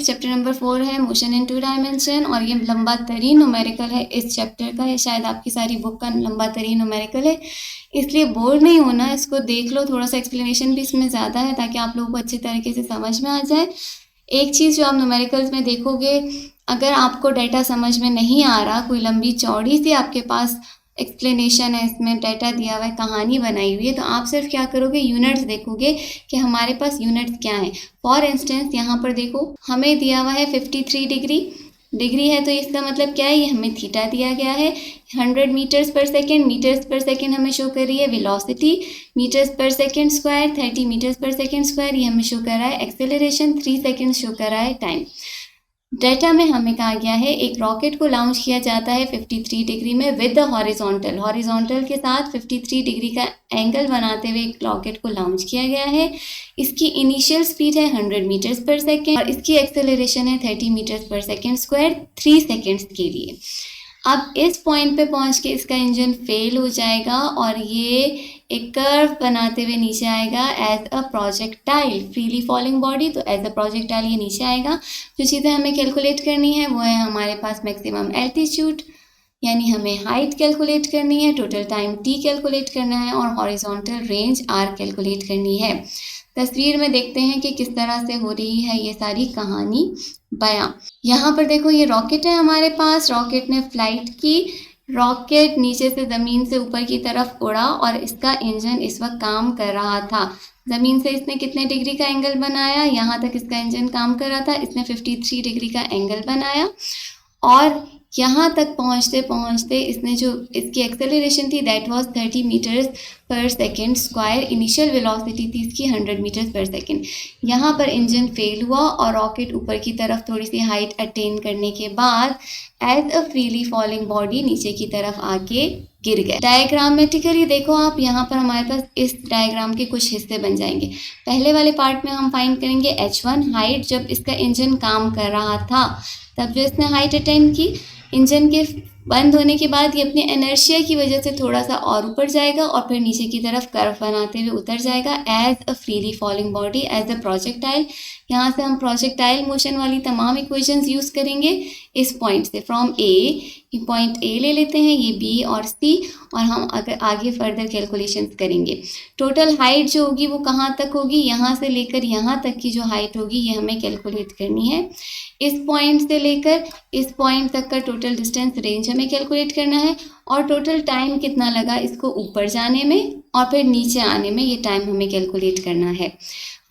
Chapter number 4 है motion in 2 dimension, और ये लंबा तरीन न्यूमेरिकल है इस चैप्टर का। ये शायद आपकी सारी बुक का लंबा तरीन न्यूमेरिकल है, इसलिए बोर नहीं होना, इसको देख लो। थोड़ा सा एक्सप्लेनेशन भी इसमें ज़्यादा है ताकि आप लोगों को अच्छे तरीके से समझ में आ जाए। एक चीज़ जो आप न्यूमेरिकल्स में देखोगे, अगर आपको डाटा समझ में नहीं आ रहा, कोई लंबी चौड़ी सी आपके पास एक्सप्लेनेशन है, इसमें डाटा दिया हुआ है, कहानी बनाई हुई है, तो आप सिर्फ क्या करोगे, यूनिट्स देखोगे कि हमारे पास यूनिट्स क्या हैं। फॉर इंस्टेंस यहाँ पर देखो, हमें दिया हुआ है 53 डिग्री है, तो इसका मतलब क्या है, ये हमें थीटा दिया गया है। 100 मीटर्स पर सेकेंड हमें शो कर रही है वेलोसिटी, मीटर्स पर सेकेंड स्क्वायर 30 मीटर्स पर सेकेंड स्क्वायर, ये हमें शो कर रहा है एक्सेलरेशन, 3 सेकेंड शो कर रहा है टाइम। डाटा में हमें कहा गया है एक रॉकेट को लॉन्च किया जाता है 53 डिग्री में विद द हॉरिजॉन्टल के साथ 53 डिग्री का एंगल बनाते हुए एक रॉकेट को लॉन्च किया गया है। इसकी इनिशियल स्पीड है 100 मीटर्स पर सेकेंड और इसकी एक्सेलरेशन है 30 मीटर्स पर सेकेंड स्क्वायर 3 सेकेंड्स के लिए। अब इस पॉइंट पे पहुंच के इसका इंजन फेल हो जाएगा और ये एक कर्व बनाते हुए नीचे आएगा as a projectile, freely falling body, तो एज अ प्रोजेक्टाइल ये नीचे आएगा। जो चीज़ें हमें कैलकुलेट करनी है वो है हमारे पास मैक्सिमम एल्टीट्यूड, यानी हमें हाइट कैलकुलेट करनी है, टोटल टाइम t कैलकुलेट करना है और हॉरिजॉन्टल रेंज r कैलकुलेट करनी है। तस्वीर में देखते हैं कि किस तरह से हो रही है ये सारी कहानी बयां। यहाँ पर देखो, ये रॉकेट है हमारे पास, रॉकेट ने फ्लाइट की, रॉकेट नीचे से ज़मीन से ऊपर की तरफ उड़ा और इसका इंजन इस वक्त काम कर रहा था। ज़मीन से इसने कितने डिग्री का एंगल बनाया, यहाँ तक इसका इंजन काम कर रहा था, इसने 53 डिग्री का एंगल बनाया और यहाँ तक पहुँचते पहुँचते इसने जो इसकी एक्सेलरेशन थी दैट वाज 30 मीटर्स पर सेकेंड स्क्वायर, इनिशियल वेलोसिटी थी इसकी 100 मीटर्स पर सेकेंड। यहाँ पर इंजन फेल हुआ और रॉकेट ऊपर की तरफ थोड़ी सी हाइट अटेन करने के बाद as a freely falling body नीचे की तरफ आके गिर गए। डायग्रामेटिकली देखो आप, यहाँ पर हमारे पास इस डायग्राम के कुछ हिस्से बन जाएंगे। पहले वाले पार्ट में हम फाइंड करेंगे h1 हाइट, जब इसका इंजन काम कर रहा था तब जो इसने हाइट अटेन की। इंजन के बंद होने के बाद ये अपनी इनर्शिया की वजह से थोड़ा सा और ऊपर जाएगा और फिर नीचे की तरफ कर्व बनाते हुए उतर जाएगा as a freely falling body, as a projectile. यहाँ से हम प्रोजेक्टाइल मोशन वाली तमाम इक्वेशंस यूज़ करेंगे इस पॉइंट से, फ्रॉम ए, ये पॉइंट ए ले लेते हैं, ये बी और सी, और हम अगर आगे फर्दर कैलकुलेशंस करेंगे। टोटल हाइट जो होगी वो कहाँ तक होगी, यहाँ से लेकर यहाँ तक की जो हाइट होगी ये हमें कैलकुलेट करनी है। इस पॉइंट से लेकर इस पॉइंट तक का टोटल डिस्टेंस रेंज हमें कैलकुलेट करना है और टोटल टाइम कितना लगा इसको ऊपर जाने में और फिर नीचे आने में, ये टाइम हमें कैलकुलेट करना है।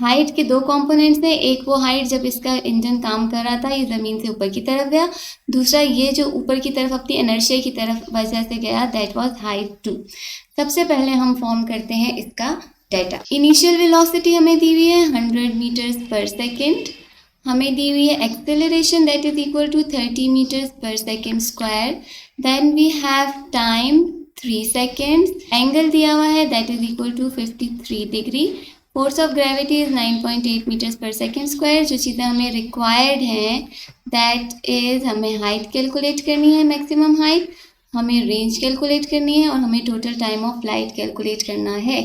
हाइट के दो कंपोनेंट्स हैं, एक वो हाइट जब इसका इंजन काम कर रहा था, ये ज़मीन से ऊपर की तरफ गया, दूसरा ये जो ऊपर की तरफ अपनी इनर्शिया की तरफ वजह से गया, दैट वाज हाइट 2। सबसे पहले हम फॉर्म करते हैं इसका डाटा। इनिशियल वेलोसिटी हमें दी हुई है 100 मीटर्स पर सेकेंड, हमें दी हुई है acceleration that is equal to 30 meters पर second square, then we have time 3 seconds, angle दिया हुआ है that is equal to 53 degree, force of gravity is 9.8 meters पर सेकेंड स्क्वायर। जो चीज़ें हमें रिक्वायर्ड हैं दैट इज हमें हाइट कैलकुलेट करनी है, मैक्सिमम हाइट, हमें रेंज कैलकुलेट करनी है और हमें total time of flight calculate करना है।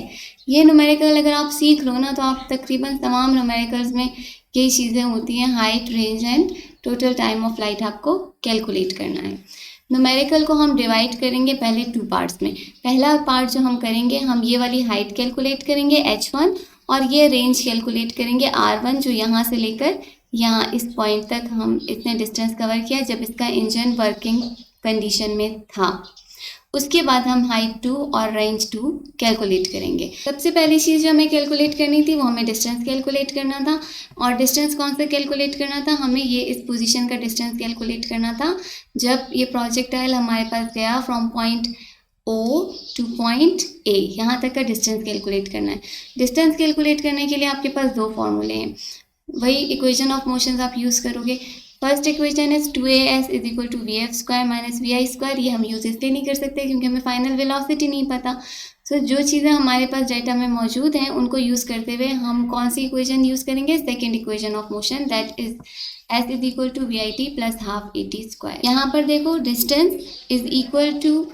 ये न्यूमेरिकल अगर आप सीख लो ना तो आप तकरीबन तमाम न्यूमेरिकल्स में यही चीज़ें होती हैं, height, range and total time of flight आपको कैलकुलेट करना है। न्यूमेरिकल को हम डिवाइड करेंगे पहले 2 पार्ट्स में। पहला पार्ट जो हम करेंगे, हम ये वाली हाइट कैलकुलेट करेंगे h1 और ये रेंज कैलकुलेट करेंगे r1, जो यहाँ से लेकर यहाँ इस पॉइंट तक हम इतने डिस्टेंस कवर किया जब इसका इंजन वर्किंग कंडीशन में था। उसके बाद हम हाइट 2 और रेंज 2 कैलकुलेट करेंगे। सबसे पहली चीज़ जो हमें कैलकुलेट करनी थी वो हमें डिस्टेंस कैलकुलेट करना था, और डिस्टेंस कौन सा कैलकुलेट करना था, हमें ये इस पोजीशन का डिस्टेंस कैलकुलेट करना था जब ये प्रोजेक्टाइल हमारे पास गया from point O two point A, यहाँ तक का डिस्टेंस कैलकुलेट करना है। डिस्टेंस कैलकुलेट करने के लिए आपके पास 2 फॉर्मूले हैं, वही इक्वेशन ऑफ मोशंस आप यूज़ करोगे। First equation is 2as is equal to vf square minus vi square. ये हम यूज़ इसलिए नहीं कर सकते क्योंकि हमें फाइनल वेलोसिटी नहीं पता। सो जो चीज़ें हमारे पास डाटा में मौजूद हैं उनको यूज़ करते हुए हम कौन सी इक्वेशन यूज़ करेंगे, second equation of motion that is s is equal to vit plus half at square. यहाँ पर देखो, distance is equal to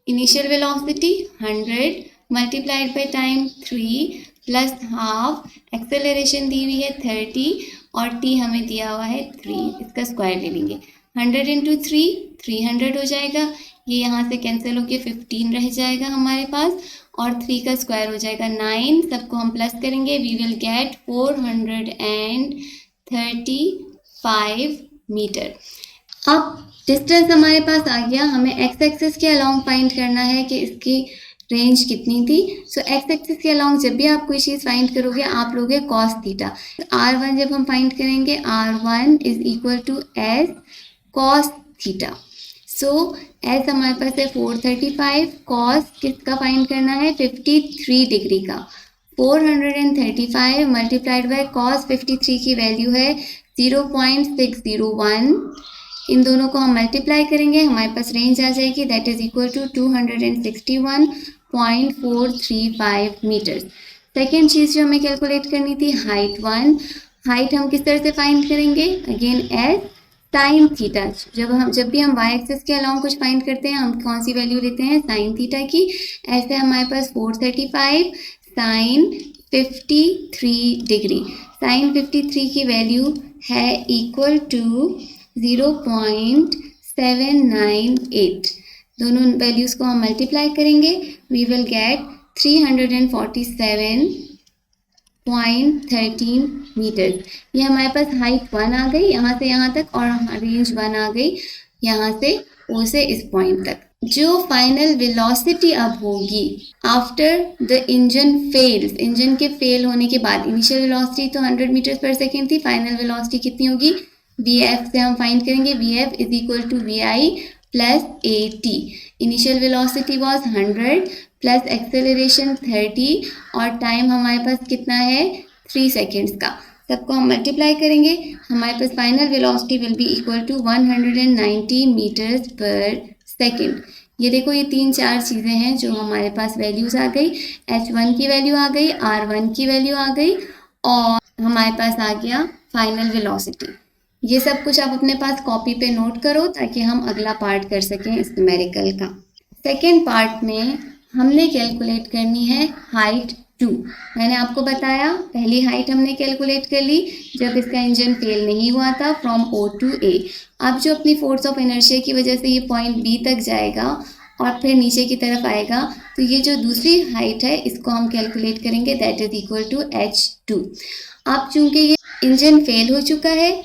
initial velocity 100 multiplied by time 3, plus half, acceleration दी हुई है 30 और t हमें दिया हुआ है 3, इसका स्क्वायर ले लेंगे। 100 इंटू 3 300 हो जाएगा, ये यहाँ से कैंसिल होके 15 रह जाएगा हमारे पास, और 3 का स्क्वायर हो जाएगा 9, सबको हम प्लस करेंगे, वी विल गेट 435 मीटर। अब डिस्टेंस हमारे पास आ गया, हमें एक्स एक्सिस के अलोंग फाइंड करना है कि इसकी रेंज कितनी थी। सो एक्स एक्सिस के अलोंग जब भी आप कोई चीज़ फाइंड करोगे आप लोगे कॉस थीटा। R1 जब हम फाइंड करेंगे R1 is equal to S cos theta. So S हमारे पास है 435, कॉस किसका फाइंड करना है 53 डिग्री का। 435 मल्टीप्लाइड बाय कॉस 53 की वैल्यू है 0.601, इन दोनों को हम मल्टीप्लाई करेंगे, हमारे पास रेंज आ जाएगी that is equal to 261.435 meters. Second चीज़ जो हमें कैलकुलेट करनी थी हाइट 1, हाइट हम किस तरह से फाइंड करेंगे, अगेन एस साइन थीटा। जब भी हम वाई एक्सिस के अलावा कुछ फाइंड करते हैं हम कौन सी वैल्यू लेते हैं, साइन थीटा की। ऐसे हमारे पास 435 साइन 53 डिग्री, साइन 53 की वैल्यू है इक्वल टू 0.798, दोनों वैल्यूज़ को हम मल्टीप्लाई करेंगे, वी विल गेट 347.13 मीटर। ये हमारे पास हाइट 1 आ गई यहाँ से यहाँ तक, और रेंज 1 आ गई यहाँ से ओ से इस पॉइंट तक। जो फाइनल वेलोसिटी अब होगी after the engine fails, engine के फेल होने के बाद, इनिशियल वेलोसिटी तो 100 मीटर पर सेकेंड थी, फाइनल वेलोसिटी कितनी होगी, Vf से हम फाइंड करेंगे, Vf is equal to Vi plus AT। Initial velocity was 100 plus acceleration 30 और टाइम हमारे पास कितना है 3 सेकेंड्स का, सबको हम मल्टीप्लाई करेंगे, हमारे पास final velocity will be equal to 190 meters पर सेकेंड। ये देखो ये 3-4 चीज़ें हैं जो हमारे पास वैल्यूज़ आ गई, H1 की वैल्यू आ गई, R1 की वैल्यू आ गई, और हमारे पास आ गया फाइनल वेलोसिटी। ये सब कुछ आप अपने पास कॉपी पे नोट करो ताकि हम अगला पार्ट कर सकें इस न्यूमेरिकल का। सेकेंड पार्ट में हमने कैलकुलेट करनी है हाइट 2। मैंने आपको बताया पहली हाइट हमने कैलकुलेट कर ली जब इसका इंजन फेल नहीं हुआ था, फ्रॉम O to A। अब जो अपनी फोर्स ऑफ इनर्शिया की वजह से ये पॉइंट B तक जाएगा और फिर नीचे की तरफ आएगा, तो ये जो दूसरी हाइट है इसको हम कैलकुलेट करेंगे, that is equal to H2। अब चूंकि ये इंजन फेल हो चुका है,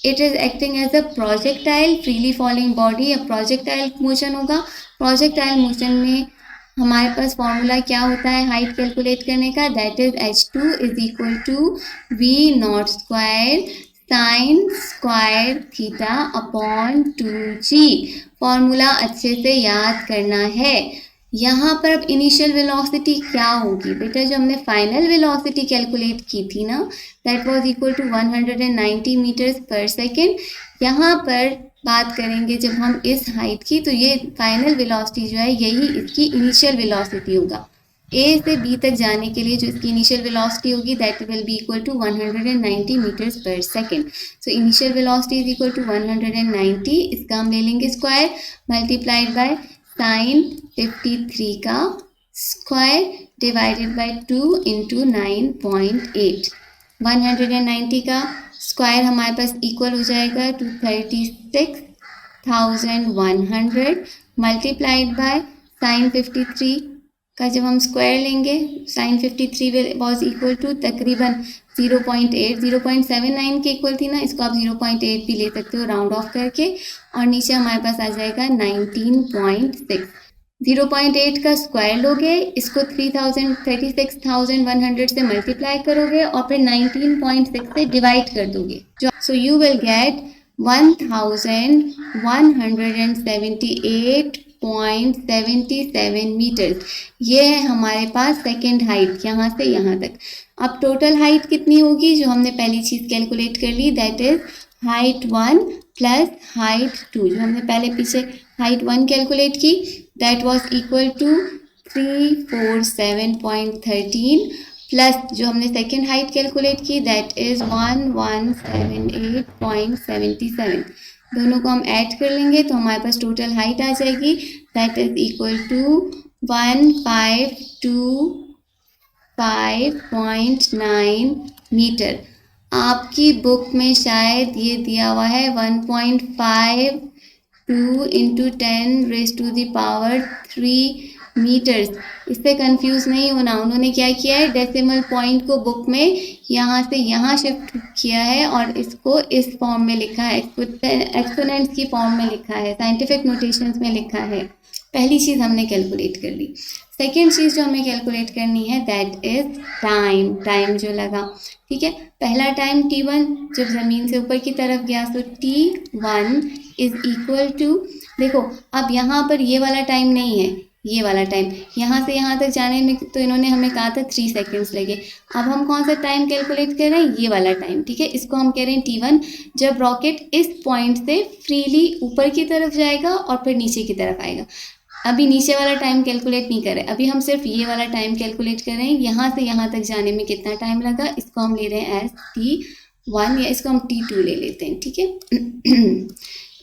it is acting as a projectile freely falling body, या प्रोजेक्टाइल मोशन होगा। प्रोजेक्टाइल मोशन में हमारे पास फॉर्मूला क्या होता है हाइट कैलकुलेट करने का, that is H2 is equal to V0 square sine square theta upon 2g। Formula अच्छे से याद करना है। यहाँ पर अब इनिशियल वेलोसिटी क्या होगी बेटा, जो हमने फाइनल वेलोसिटी कैलकुलेट की थी ना, that was equal to 190 meters पर सेकेंड। यहाँ पर बात करेंगे जब हम इस हाइट की, तो ये फाइनल वेलोसिटी जो है यही इसकी इनिशियल वेलोसिटी होगा। A से B तक जाने के लिए जो इसकी इनिशियल वेलोसिटी होगी that will be equal to 190 meters पर second. So initial velocity is equal to 190, इसका हम ले लेंगे स्क्वायर मल्टीप्लाइड बाय साइन 53 का स्क्वायर डिवाइडेड बाय 2 इंटू 9.8। 190 का स्क्वायर हमारे पास इक्वल हो जाएगा टू 36,100 मल्टीप्लाइड बाय साइन 53 का जब हम स्क्वायर लेंगे, साइन 53 वॉज इक्वल टू तकरीबन 0.79 के इक्वल थी ना, इसको आप 0.8 भी ले सकते हो राउंड ऑफ करके, और नीचे हमारे पास आ जाएगा 19.6। 0.8 का स्क्वायर लोगे, इसको 36,100 से मल्टीप्लाई करोगे और फिर 19.6 से डिवाइड कर दोगे, so you will get 1178.77 meter. ये है हमारे पास सेकेंड हाइट यहाँ से यहाँ तक। अब टोटल हाइट कितनी होगी, जो हमने पहली चीज़ कैलकुलेट कर ली, that is height 1 plus height 2। जो हमने पहले पीछे हाइट 1 कैलकुलेट की that was equal to 347.13 plus जो हमने सेकेंड हाइट कैलकुलेट की दैट इज 1178.77। दोनों को हम ऐड कर लेंगे तो हमारे पास टोटल हाइट आ जाएगी that is equal to 1525 5.9 meter. आपकी बुक में शायद ये दिया हुआ है 1.52 इंटू 10⁻³ मीटर्स। इससे कंफ्यूज नहीं होना, उन्होंने क्या किया है, डेसिमल पॉइंट को बुक में यहाँ से यहाँ शिफ्ट किया है और इसको इस फॉर्म में लिखा है, एक्सपोनेंट्स की फॉर्म में लिखा है, साइंटिफिक नोटेशंस में लिखा है। पहली चीज़ हमने कैलकुलेट कर ली। सेकेंड चीज़ जो हमें कैलकुलेट करनी है दैट इज टाइम, टाइम जो लगा, ठीक है। पहला टाइम t1 जब ज़मीन से ऊपर की तरफ गया, तो t1 इज इक्वल टू, देखो अब यहाँ पर ये वाला टाइम नहीं है, ये वाला टाइम यहाँ से यहाँ तक जाने में तो इन्होंने हमें कहा था 3 सेकेंड्स लगे। अब हम कौन सा टाइम कैलकुलेट कर रहे हैं, ये वाला टाइम, ठीक है। इसको हम कह रहे हैं t1 जब रॉकेट इस पॉइंट से फ्रीली ऊपर की तरफ जाएगा और फिर नीचे की तरफ आएगा। अभी नीचे वाला टाइम कैलकुलेट नहीं कर रहे, अभी हम सिर्फ ये वाला टाइम कैलकुलेट कर रहे हैं, यहाँ से यहाँ तक जाने में कितना टाइम लगा, इसको हम ले रहे हैं एज t1 या इसको हम t2 ले लेते हैं, ठीक है।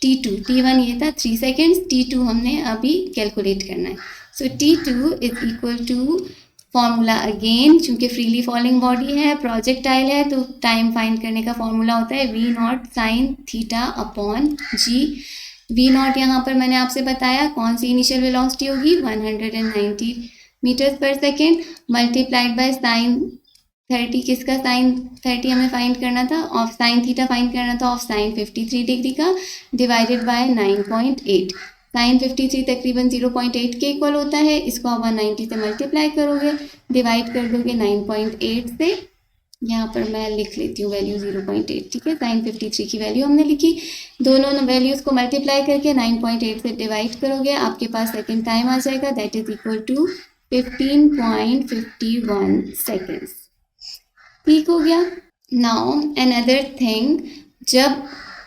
t1 ये था 3 सेकेंड्स, t2 हमने अभी कैलकुलेट करना है। So t2 is equal to formula again, चूँकि फ्रीली फॉलिंग बॉडी है, प्रोजेक्टाइल है, तो टाइम फाइंड करने का फॉर्मूला होता है v0 sin theta upon g। v0 यहाँ पर मैंने आपसे बताया कौन सी इनिशियल वेलोसिटी होगी, 190 मीटर्स पर सेकेंड, मल्टीप्लाइड बाय साइन 30, किसका साइन 30 हमें फाइंड करना था, ऑफ साइन थीटा फाइंड करना था, ऑफ साइन 53 डिग्री का, डिवाइडेड बाय 9.8। साइन 53 तकरीबन 0.8 के इक्वल होता है, इसको आप 190 से मल्टीप्लाई करोगे, डिवाइड कर दोगे 9.8 से, यहाँ पर मैं लिख लेती हूँ वैल्यू 0.8, ठीक है। साइन 53 की वैल्यू हमने लिखी, दोनों वैल्यूज़ को मल्टीप्लाई करके 9.8 से डिवाइड करोगे, आपके पास सेकेंड टाइम आ जाएगा, that is equal to 15.51 seconds. ठीक हो गया। नाउ अनदर थिंग, जब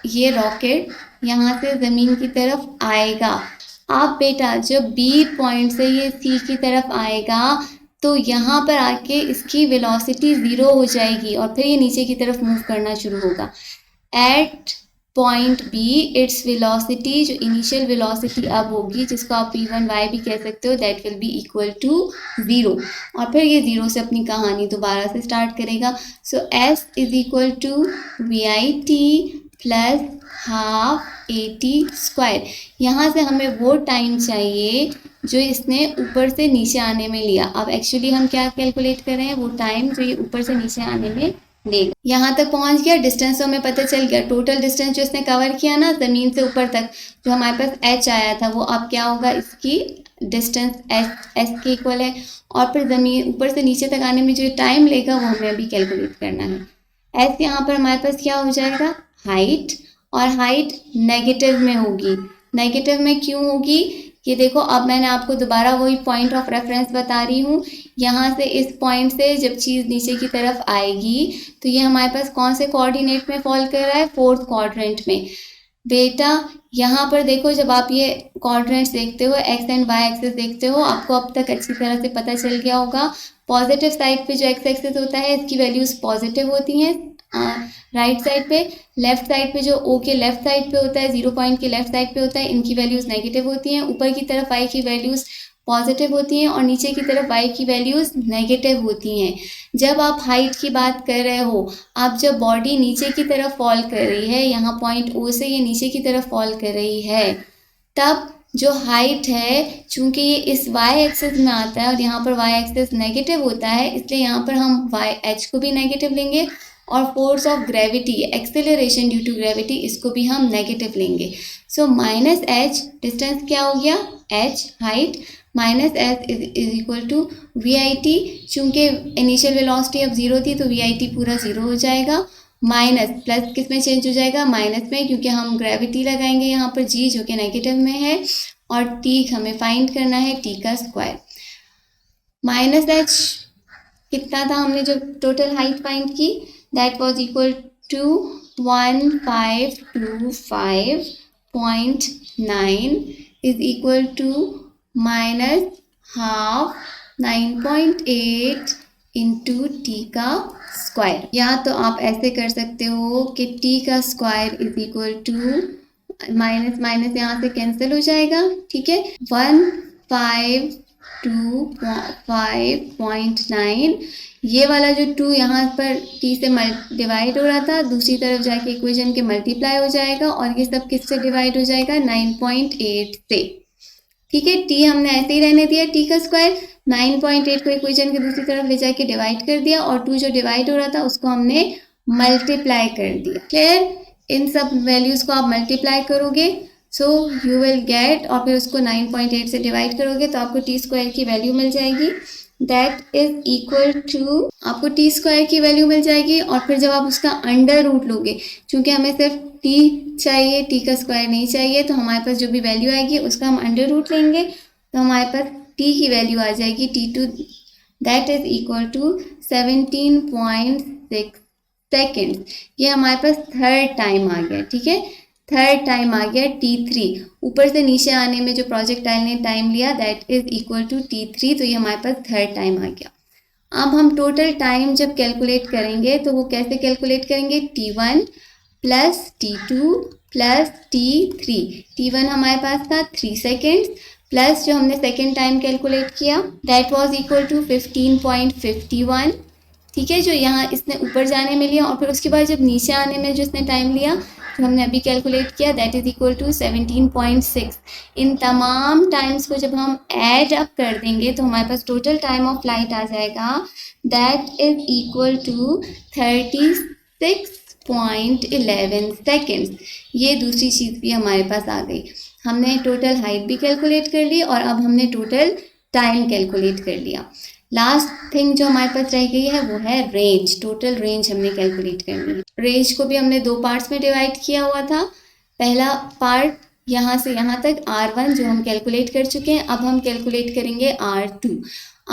ये रॉकेट यहाँ से ज़मीन की तरफ आएगा, आप बेटा जब बी पॉइंट से ये सी की तरफ आएगा तो यहाँ पर आके इसकी वेलोसिटी 0 हो जाएगी और फिर ये नीचे की तरफ मूव करना शुरू होगा। At point B its velocity, जो इनिशियल वेलोसिटी अब होगी, जिसको आप p1y भी कह सकते हो, that will be equal to 0, और फिर ये 0 से अपनी कहानी दोबारा से स्टार्ट करेगा। So s is equal to vit plus half at²। यहाँ से हमें वो टाइम चाहिए जो इसने ऊपर से नीचे आने में लिया। अब एक्चुअली हम क्या कैलकुलेट कर रहे हैं, वो टाइम जो ये ऊपर से नीचे आने में लेगा। यहाँ तक पहुँच गया, डिस्टेंस तो हमें पता चल गया, टोटल डिस्टेंस जो इसने कवर किया ना ज़मीन से ऊपर तक, जो हमारे पास h आया था, वो अब क्या होगा, इसकी डिस्टेंस s के इक्वल है, और फिर ज़मीन ऊपर से नीचे तक आने में जो टाइम लेगा वो हमें अभी कैलकुलेट करना है। s यहाँ पर हमारे पास क्या हो जाएगा, हाइट, और हाइट नेगेटिव में होगी। नेगेटिव में क्यों होगी, ये देखो, अब मैंने आपको दोबारा वही पॉइंट ऑफ रेफरेंस बता रही हूँ। यहाँ से इस पॉइंट से जब चीज़ नीचे की तरफ आएगी तो ये हमारे पास कौन से कोऑर्डिनेट में फॉल कर रहा है, 4th क्वाड्रेंट में। बेटा यहाँ पर देखो, जब आप ये कोऑर्डिनेट्स देखते हो, एक्स एंड वाई एक्सिस देखते हो, आपको अब तक अच्छी तरह से पता चल गया होगा, पॉजिटिव साइड पे जो एक्स एक्सिस होता है इसकी वैल्यूज़ पॉजिटिव होती हैं, राइट साइड पे, लेफ्ट साइड पे जो ओ के लेफ्ट साइड पे होता है, 0 पॉइंट के लेफ्ट साइड पे होता है, इनकी वैल्यूज़ नेगेटिव होती हैं। ऊपर की तरफ आई की वैल्यूज़ पॉजिटिव होती हैं और नीचे की तरफ वाई की वैल्यूज़ नेगेटिव होती हैं। जब आप हाइट की बात कर रहे हो, आप जब बॉडी नीचे की तरफ फॉल कर रही है, यहाँ पॉइंट ओ से ये नीचे की तरफ फॉल कर रही है, तब जो हाइट है, चूँकि ये इस वाई एक्सिस में आता है और यहाँ पर वाई एक्सिस नेगेटिव होता है, इसलिए यहाँ पर हम वाई एच को भी नेगेटिव लेंगे और force of gravity, acceleration due to gravity, इसको भी हम नेगेटिव लेंगे। सो माइनस एच, डिस्टेंस क्या हो गया, H height, minus H is equal to V I T, चूँकि इनिशियल वेलोसिटी अब 0 थी तो वी आई टी पूरा 0 हो जाएगा, माइनस प्लस किस में चेंज हो जाएगा, माइनस में, क्योंकि हम ग्रेविटी लगाएंगे यहाँ पर जी जो कि नेगेटिव में है, और टी हमें फाइंड करना है टी का स्क्वायर। माइनस एच कितना था, हमने जो टोटल हाइट फाइंड की, that was equal to 1525.9 is equal to minus half 9.8 into T का स्क्वायर। या तो आप ऐसे कर सकते हो कि टी का square is equal to, minus minus यहाँ से कैंसिल हो जाएगा, ठीक है, 1525 5.9, ये वाला जो 2 यहाँ पर t से डिवाइड हो रहा था, दूसरी तरफ जाके इक्वेशन के मल्टीप्लाई हो जाएगा और ये सब किससे डिवाइड हो जाएगा 9.8 से। ठीक है, t हमने ऐसे ही रहने दिया, t का स्क्वायर 9.8 को इक्वेशन के दूसरी तरफ ले जाके डिवाइड कर दिया और 2 जो डिवाइड हो रहा था उसको हमने मल्टीप्लाई कर दिया। क्लियर, इन सब वैल्यूज को आप मल्टीप्लाई करोगे सो यू विल गेट, और फिर उसको 9.8 से डिवाइड करोगे तो आपको टी स्क्वायर की वैल्यू मिल जाएगी, दैट इज इक्वल टू, आपको टी स्क्वायर की वैल्यू मिल जाएगी। और फिर जब आप उसका अंडर रूट लोगे, क्योंकि हमें सिर्फ टी चाहिए, टी का स्क्वायर नहीं चाहिए, तो हमारे पास जो भी वैल्यू आएगी उसका हम अंडर रूट लेंगे तो हमारे पास टी की वैल्यू आ जाएगी T2, that is equal to 17.6 second. ये हमारे पास थर्ड टाइम आ गया। ठीक है, थर्ड टाइम आ गया T3, ऊपर से नीचे आने में जो प्रोजेक्टाइल ने टाइम लिया that is equal to T3, तो ये हमारे पास थर्ड टाइम आ गया। अब हम टोटल टाइम जब कैलकुलेट करेंगे तो वो कैसे कैलकुलेट करेंगे, T1 plus T2 plus T3। T1 हमारे पास था 3 सेकेंड्स प्लस जो हमने सेकेंड टाइम कैलकुलेट किया दैट वाज इक्वल टू 15.51। ठीक है, जो यहाँ इसने ऊपर जाने में लिया और फिर उसके बाद जब नीचे आने में जो इसने टाइम लिया जो हमने अभी कैलकुलेट किया दैट इज इक्वल टू 17.6। इन तमाम टाइम्स को जब हम ऐड अप कर देंगे तो हमारे पास टोटल टाइम ऑफ फ्लाइट आ जाएगा that is equal to 36.11 seconds. ये दूसरी चीज़ भी हमारे पास आ गई। हमने टोटल हाइट भी कैलकुलेट कर ली और अब हमने टोटल टाइम कैलकुलेट कर लिया। लास्ट थिंग जो हमारे पास रह गई है वो है रेंज। टोटल रेंज हमने कैलकुलेट करनी है। रेंज को भी हमने 2 पार्ट्स में डिवाइड किया हुआ था। पहला पार्ट यहाँ से यहाँ तक R1 जो हम कैलकुलेट कर चुके हैं, अब हम कैलकुलेट करेंगे R2।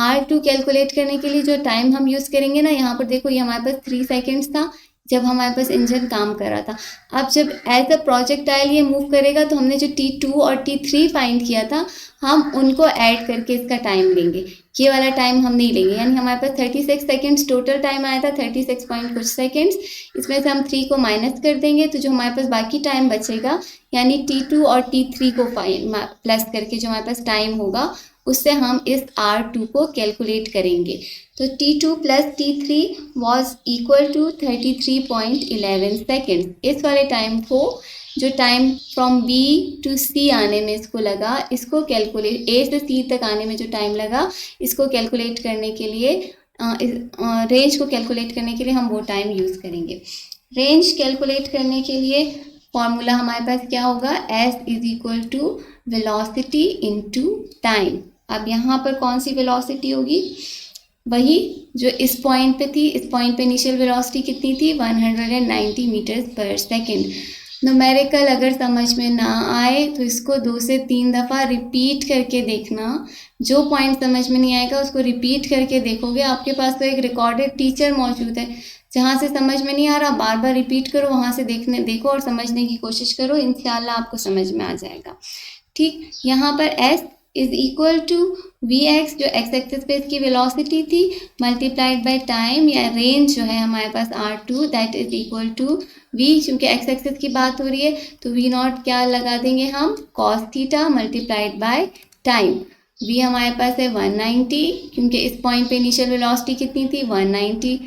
R2 कैलकुलेट करने के लिए जो टाइम हम यूज़ करेंगे ना, यहाँ पर देखो ये हमारे पास 3 सेकेंड्स था जब हमारे पास इंजन काम कर रहा था। अब जब एज अ प्रोजेक्टाइल ये मूव करेगा तो हमने जो T2 और T3 फाइंड किया था हम उनको ऐड करके इसका टाइम लेंगे। ये वाला टाइम हम नहीं लेंगे, यानी हमारे पास 36 सेकेंड्स टोटल टाइम आया था, 36 पॉइंट कुछ सेकेंड्स। इसमें से हम 3 को माइनस कर देंगे तो जो हमारे पास बाकी टाइम बचेगा यानी T2 और T3 को प्लस करके जो हमारे पास टाइम होगा उससे हम इस R2 को कैलकुलेट करेंगे। तो T2 plus T3 was equal to 33.11 second. इस वाले टाइम को जो time from B to C आने में इसको लगा, इसको कैलकुलेट A से C तक आने में जो टाइम लगा इसको कैलकुलेट करने के लिए रेंज को कैलकुलेट करने के लिए हम वो टाइम यूज़ करेंगे। रेंज कैलकुलेट करने के लिए फॉर्मूला हमारे पास क्या होगा, S is equal to velocity into time. अब यहाँ पर कौन सी वेलोसिटी होगी, वही जो इस पॉइंट पे थी। इस पॉइंट पे इनिशियल वेलोसिटी कितनी थी 190 मीटर्स पर सेकेंड। न्यूमेरिकल अगर समझ में ना आए तो इसको 2 से 3 दफ़ा रिपीट करके देखना। जो पॉइंट समझ में नहीं आएगा उसको रिपीट करके देखोगे। आपके पास तो एक रिकॉर्डेड टीचर मौजूद है, जहाँ से समझ में नहीं आ रहा बार बार रिपीट करो, वहाँ से देखो और समझने की कोशिश करो, इंशाल्लाह आपको समझ में आ जाएगा। ठीक, यहाँ पर S is equal to Vx जो एक्स एक्सिस पे इसकी वेलोसिटी थी मल्टीप्लाइड बाय टाइम या रेंज जो है हमारे पास R2 that is equal to V, क्योंकि एक्स एक्सिस की बात हो रही है तो V0 क्या लगा देंगे हम, cos theta multiplied by time. V हमारे पास है 190, क्योंकि इस पॉइंट पे इनिशियल वेलोसिटी कितनी थी 190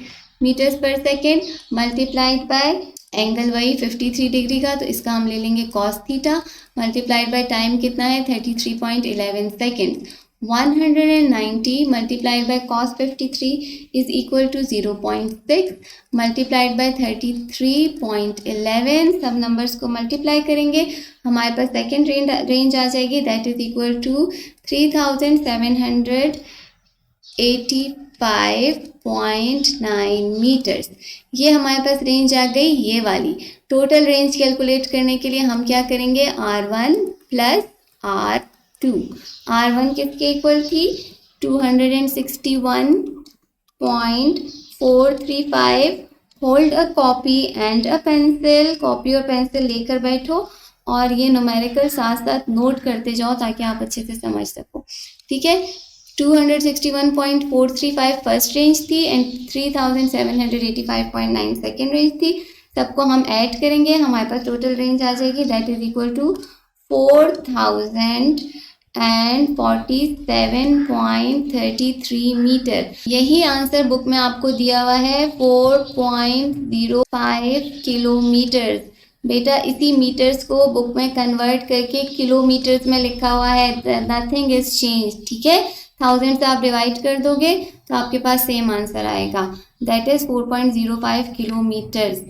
मीटर्स पर सेकेंड मल्टीप्लाइड बाय एंगल वही 53 डिग्री का, तो इसका हम ले लेंगे cos theta multiplied by time कितना है 33.11 second. 190 multiplied by cos 53 is equal to 0.6 multiplied by 33.11। सब नंबर्स को मल्टीप्लाई करेंगे हमारे पास सेकेंड रेंज आ जाएगी that is equal to 3785.9 meters. ये हमारे पास रेंज आ गई ये वाली। टोटल रेंज कैलकुलेट करने के लिए हम क्या करेंगे, R1 प्लस R2। R1 किसके इक्वल थी 261.435। Hold a copy and a pencil. Copy और पेंसिल लेकर बैठो और ये न्यूमेरिकल साथ साथ नोट करते जाओ ताकि आप अच्छे से समझ सको। ठीक है, 261.435 फर्स्ट रेंज थी एंड 3785.9 सेकेंड रेंज थी। सबको हम ऐड करेंगे, हमारे पास टोटल रेंज आ जाएगी that is equal to 4000 and 47.33 meter. यही आंसर बुक में आपको दिया हुआ है 4.05 किलोमीटर। बेटा इसी मीटर्स को बुक में कन्वर्ट करके किलोमीटर्स में लिखा हुआ है, नथिंग इज चेंज, ठीक है। 1000 से आप डिवाइड कर दोगे तो आपके पास सेम आंसर आएगा, दैट इज 4.05 किलोमीटर्स।